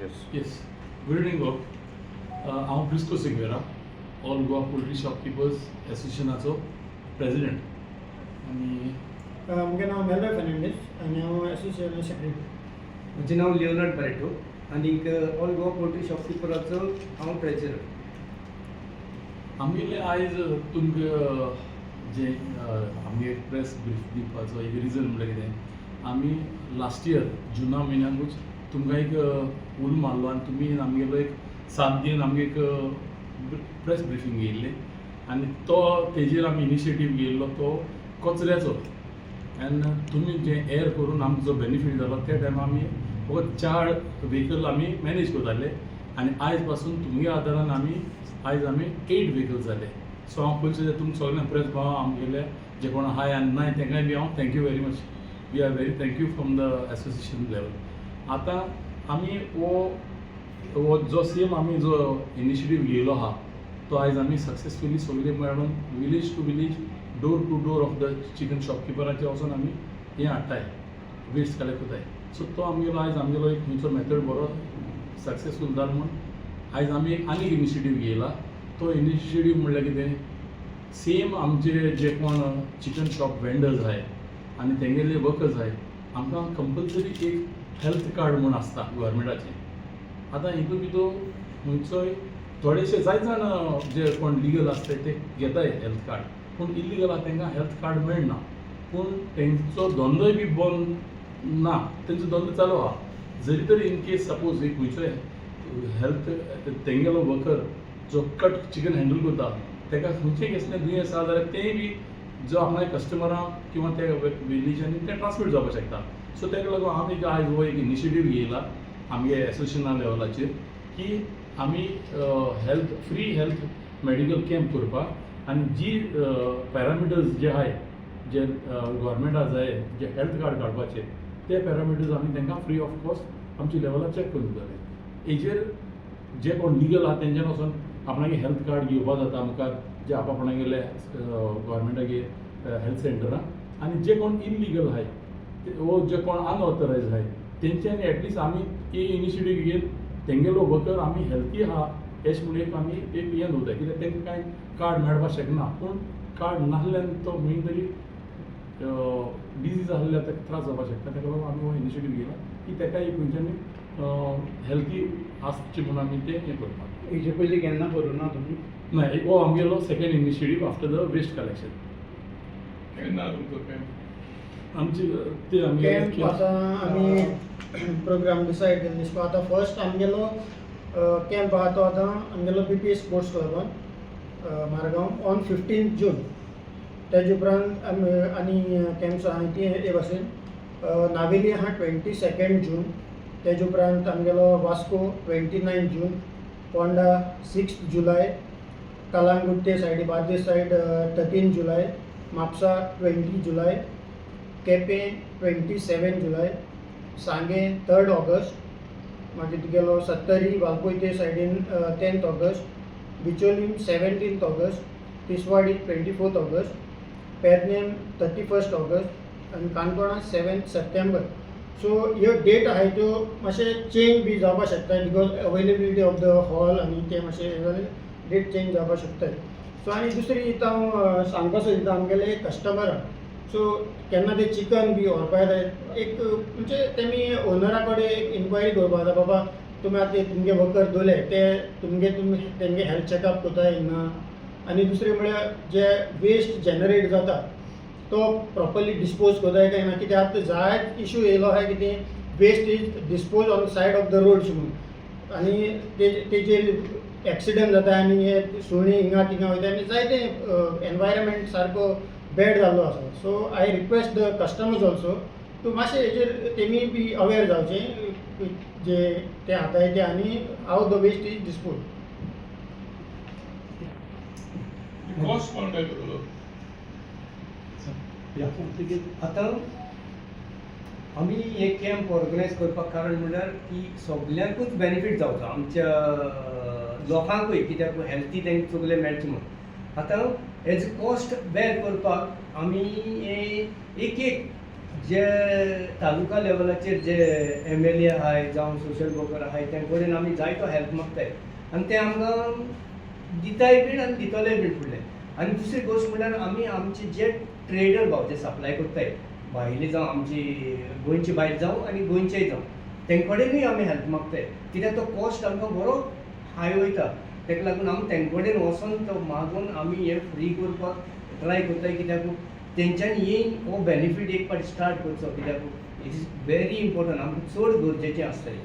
Yes. Good evening, Bob. हांव Cristo Sequeira, all Goa poultry shopkeepers एसोसिएशनाचो president. आनी म्हजें नांव मेल्वा फर्नांडीस आनी हांव एसोसिएशन सेक्रेटरी. म्हजें नांव लिओनार्ड बरेटो आनीक ऑल गोवा पोल्ट्री शॉपकीपराचो हांव ट्रेजरर. आमगेले आयज तुमकां जे आमगे प्रेस ब्रीफ दिवपाचो एक रिजन म्हणल्यार कितें, आमी लास्ट इयर जुना म्हयन्याकूच तुमकां एक उल मारलो आनी तुमी आमगेलो एक 7 दीन आमगे एक प्रेस ब्रिफींग घेयल्ली आनी तो तेजेर आमी इनिशिएटीव घेयल्लो तो कचऱ्याचो. आनी तुमी जे एर करून आमकां जो बेनिफीट जालो त्या टायमार आमी फकत 4 व्हेकल आमी मॅनेज करताले आनी आयज पासून तुमगे आदारान आयज आमी 8 व्हेकल्स जाले. सो हांव पयलीं तुमकां सगळ्यांक प्रेस भाव आमगेले जे कोण हाय आनी नाय तांकांय बी हांव thank you very much. We are very thank you from the association level. आतां आमी वो जो सेम आमी जो इनिशिएटीव घेयलो आहा तो आयज आमी सक्सेसफुली सगळे मेळून village to village, door to door of the chicken शॉपकीपराचे वचून आमी हें हाडटाय, वेस्ट कलेक्ट कोताय. सो तो आमगेलो एक खंयचो मेथड बरो सक्सेसफूल जालो म्हूण आयज आमी आनीक इनिशिएटीव घेयला. तो इनिशिएटीव म्हणल्यार कितें, सेम आमचे जे कोण चिकन शॉप वेंडर्स आहाय आनी तेंगेले वर्कर्स आहाय आमकां कंपल्सरी एक हेल्थ कार्ड म्हूण आसता गव्हर्मेंटाचें. आतां हितून भितर खंयचोय थोडेशे जायत जाण जे कोण लिगल आसताय ते घेताय हेल्थ कार्ड, पूण इलिगल आहा तांकां हेल्थ कार्ड मेळना. पूण तेंचो धंदोय बी बंद ना, तेंचो धंदो चालू आहा. जरी तर इन केस सपोज एक खंयचोय हेल्थ तेंगेलो वर्कर जो कट चिकन हँडल करता ताका खंयचेंय कसलें दुयेंस आसा जाल्यार तेंय बी जो आपल्या कस्टमरांक किंवा त्या विलेजांनी तें ट्रान्समीट जावपाक शकता. सो ताका लागून आमी आयज हो एक इनिशिएटीव घेयला आमगे एसोसिएशना लेवलाचेर की आमी फ्री हेल्थ मेडिकल कॅम्प करपाक आनी जी पॅरामिटर्स जे आहाय जे गव्हर्मेंटा जाय जे हेल्थ कार्ड काडपाचे ते पॅरामिटर्स आमी तांकां फ्री ऑफ कॉस्ट आमच्या लेवलार चॅक करून दितले. हेजेर जे कोण लिगल आहा तेंच्यान वचून आपणागे हेल्थ कार्ड घेवपा जाता मुखार जे आपणागेले गव्हर्मेंटागे हेल्थ सेंटरान. आनी जे कोण इलिगल आहाय वो जे कोण अनऑथरायज आहाय तेंच्यांनी एटलिस्ट आमी ही इनिशिएटीव घेवन तेंगेलो वर्कर आमी हेल्थी आहा एश म्हणून एक आमी एक हें दवरताय, कित्याक तांकां कांय कार्ड मेळपाक शकना. पूण कार्ड नासल्यान तो खंय तरी डिजीज आसल्यार ताका त्रास जावपाक शकता. ताका लागून आमी हो इनिशिएटीव घेयला की ताका एक खंयच्यानी हेल्थी आसचे म्हणून आमी तें हें करपाक. हेजे पयलीं केन्ना करूना तुमी? नाही, हो आमगेलो second initiative after the waste collection. आमची ते कॅम्प आतां आमी प्रोग्राम डिसायड केल्लो दिसता. आतां फर्स्ट आमगेलो कॅम्प आहा तो आतां आमगेलो BPS स्पोर्ट्स क्लबान मारगांव ऑन 15 जून. तेजे उपरांत आनी कॅम्प्स आहा ती हे भाशेन नावेली आहा 22 जून. तेजे उपरांत आमगेलो वास्को 29 जून, पोंडा 6 जुलय, कलांगूट ते सायडी बार्देस सायड 13 जुलय, म्हापसा 20 जुलय, केपें 27 जुलय, सांगे 3 ऑगस्ट, मागीर तुगेलो सत्तरी वालपय ते सायडीन 10 August, Bicholim 17 August, Tiswadi 24 August, Pernem 31 August आनी काणकोणा 7 सप्टेंबर. सो ह्यो डेट आहाय त्यो मातशें चेंज बी जावपाक शकता because availability of the hall आनी ते मातशें डेट चेंज जावपाक शकता. सो आनी दुसरी इथं हांव सांगपाक सोदता आमगेले कस्टमरांक. सो केन्ना ते चिकन बी व्हरपाक जाय एक म्हणजे तेमी ओनरा कडेन इन्क्वायरी करपाक जाय, बाबा तुमी आतां तुमगे वर्कर दवरले ते तुमी तेंगे हेल्थ चॅकअप कोताय ना. आनी दुसरें म्हळ्यार जे वेस्ट जनरेट जाता तो प्रॉपरली डिस्पोज कोताय काय ना. कित्याक आतां जायत इशू येयलो आहा कितें waste is dispose on side of the roads म्हणून आनी तेजेर एक्सिडंट जाता आनी हे सुणी हिंगा थिंगा वयता आनी जायते एनवायरमेंट सारको बॅड जाल्लो आसा. So I request the customers also to मातशें हेजेर तेमी बी अवेर जावचें जे ते हाताय ते आनी how the waste is dispose. Cost कोण काय करतलो? आतां आमी हे कॅम्प ऑर्गनायज करपाक कारण म्हणल्यार की सगल्यांकूच बेनिफीट जावचो, आमच्या लोकांकूय, कित्याक हेल्थी तांकां सगळें मेळचें म्हणून. आतां हेजो कॉस्ट बॅर करपाक आमी एक जे तालुका लेवलाचेर जे MLA आहाय जावं सोशल वर्कर आहाय ते कडेन आमी जायतो हेल्प मागताय आनी ते आमकां दिताय बीन आनी दितले बीन फुडले. आनी दुसरी गोश्ट म्हणल्यार आमी आमचे जे ट्रेडर भाव जे सप्लाय करताय भायले जावं आमची गोंयची भायर जावं आनी गोंयचेय जावं तेंकडेनूय आमी हेल्प मागताय कित्याक तो कॉस्ट आमकां बरो हाय वयता. तेका लागून आमी तेंकडेन वचोन तो मागून आमी हे फ्री करपाक ट्राय करताय कित्याक तेंच्यांनी येयन हो बेनिफीट एक पाटी स्टार्ट करचो कित्याक इट इज व्हेरी इम्पॉर्टंट आमकां चड गरजेचें आसतलें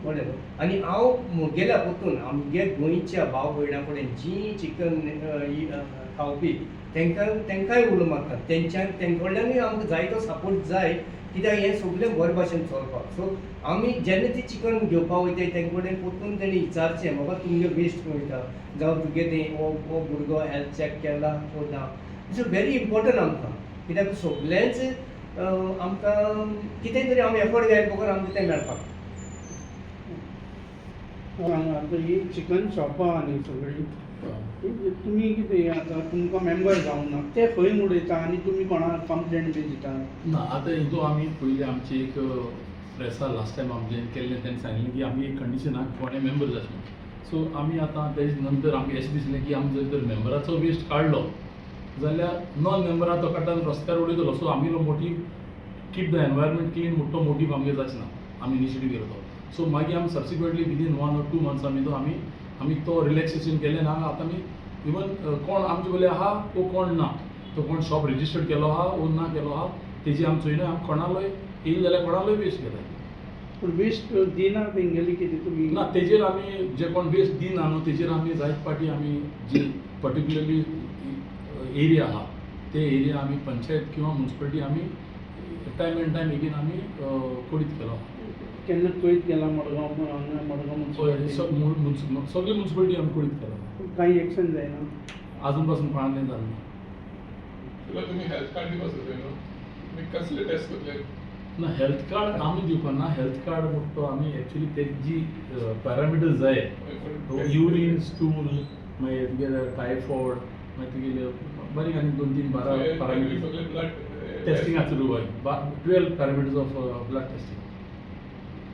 कळ्ळें. आनी हांव मुगेल्या पोतून आमगे गोंयच्या भाव भयणां कडेन जी चिकन खावपी तेंकांय उलोवंक मागता तेंकडल्यानूय आमकां जायतो सपोर्ट जाय कित्याक हें सगळें बरे भाशेन चलपाक. सो आमी जेन्ना ती चिकन घेवपाक वयताय तेंचे कडेन पोतून तेणी विचारचें बाबा तुमगे वेस्ट खंय वयता जावं तुगे तें हो भुरगो हेल्थ चॅक केला वो ना. इट्स व्हेरी इम्पॉर्टंट आमकां कित्याक सगळेंच आमकां कितें तरी आमी एफर्ट घायले बगर आमकां तें मेळपाक. आतां ही चिकन शॉपां न्ही सगळीं तुमी कितें आतां तुमकां मेंबर जावंक ना ते खंय उडयता आनी तुमी कोणाक कंप्लेंट बी दिता? ना आतां हितू आमी पयलीं आमची एक प्रेसा लास्ट टायम आमचें केल्लें तेणें सांगलें की आमी एक कंडिशनाक कोणें मेंबर जाय म्हणून. सो आमी आतां तेजे नंतर आमकां अशें दिसलें की आमी जर तर मेंबराचो वेस्ट काडलो जाल्यार नॉन मेंबरा तो काडटान रस्त्यार उडयतलो. सो आमी motive keep the environment clean म्हणटो मोटीव आमगे जाचना आमी इनिशिएटीव घेतलो तो. सो मागीर आमी सबसिक्वेंटली विदीन 1 or 2 months आमी तो रिलॅक्सेशन केलें ना. आतां आमी इवन कोण आमचे बोले आहा वो कोण ना तो कोण शॉप रेजिस्टर्ड केलो आहा वो ना केलो आहा तेजी आमी चोयना. आमी कोणालोय येयले जाल्यार कोणालोय वेस्ट घेताय. पूण वेस्ट दिना तेंगेली कितें तुमी? ना तेजेर आमी जे कोण वेस्ट दिना न्हू तेजेर आमी जायत पाटी आमी जी पर्टिक्युलरली एरिया आहा ते एरिया आमी पंचायत किंवा म्युन्सिपालिटी आमी टायम एंड टायम एगेन आमी कोडीत केलो. केन्ना कोयत गेला मडगांव मुन्सिपालिटी? सगळे म्युन्सिपालिटी आमी कोडीत केलो. काही एक्शन जायना अजून पासून कोणालें जालें ना. तुला तुम्ही हेल्थ कार्ड दिवपाक सोदले न्हू तुमी कसले टेस्ट करतले? ना हेल्थ कार्ड आमी दिवपाक ना. हेल्थ कार्ड म्हणटा तो आमी एक्चुली तेजी पॅरामिटर्स जाय युरीन स्टूल मागीर तुगेले टायफॉयड मागीर तुगेले बारीक आनी 2-3 पॅरामिटर्स सगळे ब्लड टेस्टिंगाचो हय 12 पॅरामिटर्स ऑफ ब्लड टेस्टिंग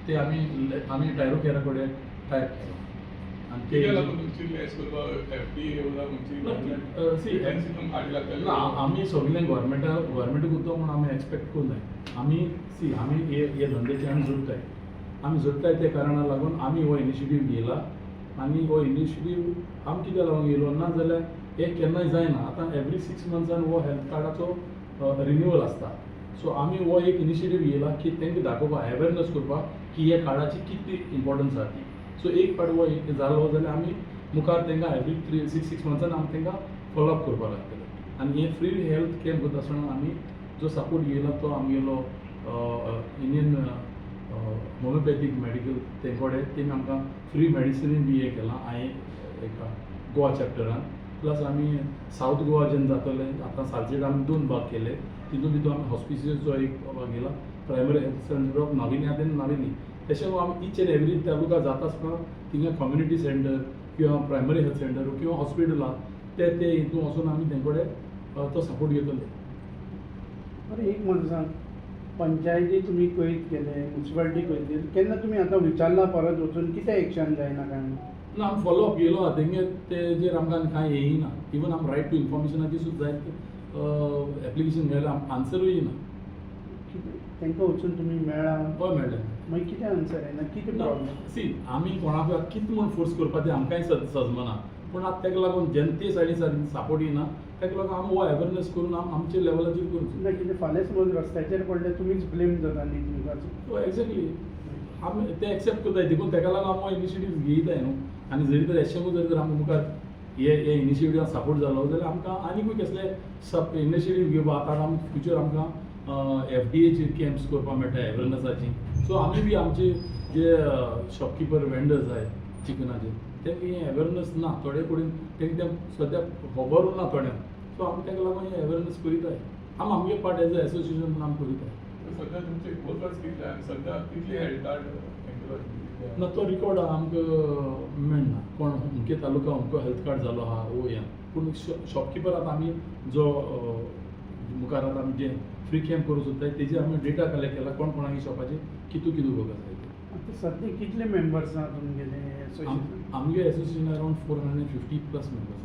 ते आमी टायरोकेरा कडेन टायप केलो आनी ते तुमची लेस करपाक FDA येवला तुमची सी तुमकां कार्ड लागतले ना आमी सगळें गव्हर्मेंट करता म्हूण आमी एक्सपेक्ट करूं जाय. आमी हे धंद्याचे आमी जोडटाय ते कारणाक लागून आमी हो इनिशिएटीव घेयला. आनी हो इनिशिएटीव आमी कित्याक लागून घेयलो ना जाल्यार हे केन्नाय जायना. आतां एवरी 6 months हो हेल्थ कार्डाचो रिन्यूवल आसता. सो आमी हो एक इनिशिएटीव घेयला की तेंकां दाखोवपाक अवेरनेस करपाक की ह्या कार्डाची कितली इम्पॉर्टन्स आसा ती. सो एक पाट हो जालो जाल्यार आमी मुखार तेंकां एवरी 6 months आमी तेंकां फॉलोअप करपाक लागतले. आनी हे फ्री हेल्थ कॅम्प करता आसतना आमी जो सपोर्ट घेयला तो आमगेलो इंडियन होमिओपॅथीक मेडिकल तेंकोडे तेमी आमकां फ्री मेडिसिनीन बी हे केलां. हांवें एका गोवा चॅप्टरान प्लस आमी सावथ गोवा जेन्ना जातले आतां सालसेट आमी 2 भाग केले. तितून भितर आमी हॉस्पिसिसचो एक भाग घेला प्रायमरी हेल्थ सेंटर ऑफ नाविनी आहा तेन्ना नाविनी तशें आमी ईच एंड एवरी तालुका जाता आसतना थिंगा कम्युनिटी सेंटर किंवा प्रायमरी हेल्थ सेंटर किंवा हॉस्पिटल आहा ते हितून वचून आमी तेंकोडे तो सपोर्ट घेतले. अरे एक म्हणून सांग पंचायती तुमी कोयत केले म्युन्सिपालिटी कोयत केली केन्ना तुमी आतां विचारला परत वचून कितें एक्शन जायना काय म्हणून? ना आमी फॉलोअप घेयलो आहा तेंगे तेजेर आमकां कांय येयना. इवन आमी रायट टू इन्फॉर्मेशनाची सुद्दां जायत एप्लिकेशन घायला आन्सरूय येयना. तांकां वचून तुमी मेळ्ळा हय मेळ्ळें. मागीर कितें आन्सर येना कितें प्रॉब्लेम? सी आमी कोणाक कितें म्हूण फोर्स करपाचें आमकांय सजमना. पूण आतां तेका लागून जेन्ना ते सायडीन सपोर्ट येना तेका लागून आमी हो अवेरनेस करून आमचे लेवलाचेर करचो. ना कितें फाल्यां समज रस्त्याचेर पडले तुमीच ब्लेम जाता न्ही तुमकां? एक्झॅक्टली आमी ते एक्सेप्ट करताय देखून तेका लागून आमी हो इनिशिएटीव घेयताय न्हू. आनी जरी तर एशेंकूय जरी तर आमकां मुखार हे इनिशिएटिव्हाक सपोर्ट जालो जाल्यार आमकां आनीकूय कसले इनिशिएटीव घेवपा आतां आमी फ्युचर आमकां FDAचे कॅम्प्स करपाक मेळटा अवेरनेसाची. सो आमी बी आमचे जे शॉपकिपर वेंडर्स आहाय चिकनाचे तेंकां हें अवेरनेस ना थोडे कडेन तेंकां सद्याक खबरूच ना थोड्यांक. सो आमी तेका लागून हें अवेरनेस करीताय. आमगे पार्ट एज अ एसोसिएशन म्हणून आमी करीताय. सध्या तुमचे वर्कर्स कितले आनी सध्या कितले हेल्थ कार्ड ना तो रिकॉर्ड आमकां मेळना कोण अमके तालुका अमको हेल्थ कार्ड जालो आहा वो या. पूण शॉपकिपर आतां आमी जो मुखार आतां आमी जे फ्री कॅम्प करूं सोदताय तेजे आमी डेटा कलेक्ट केला कोण कोणागे शॉपाचे कितू लोक आसाय ते. आता सध्या कितले मेंबर्स आहा तुमगेले एसोसिएशन? आमगे एसोसिएशन अराउंड 450+ मेंबर्स.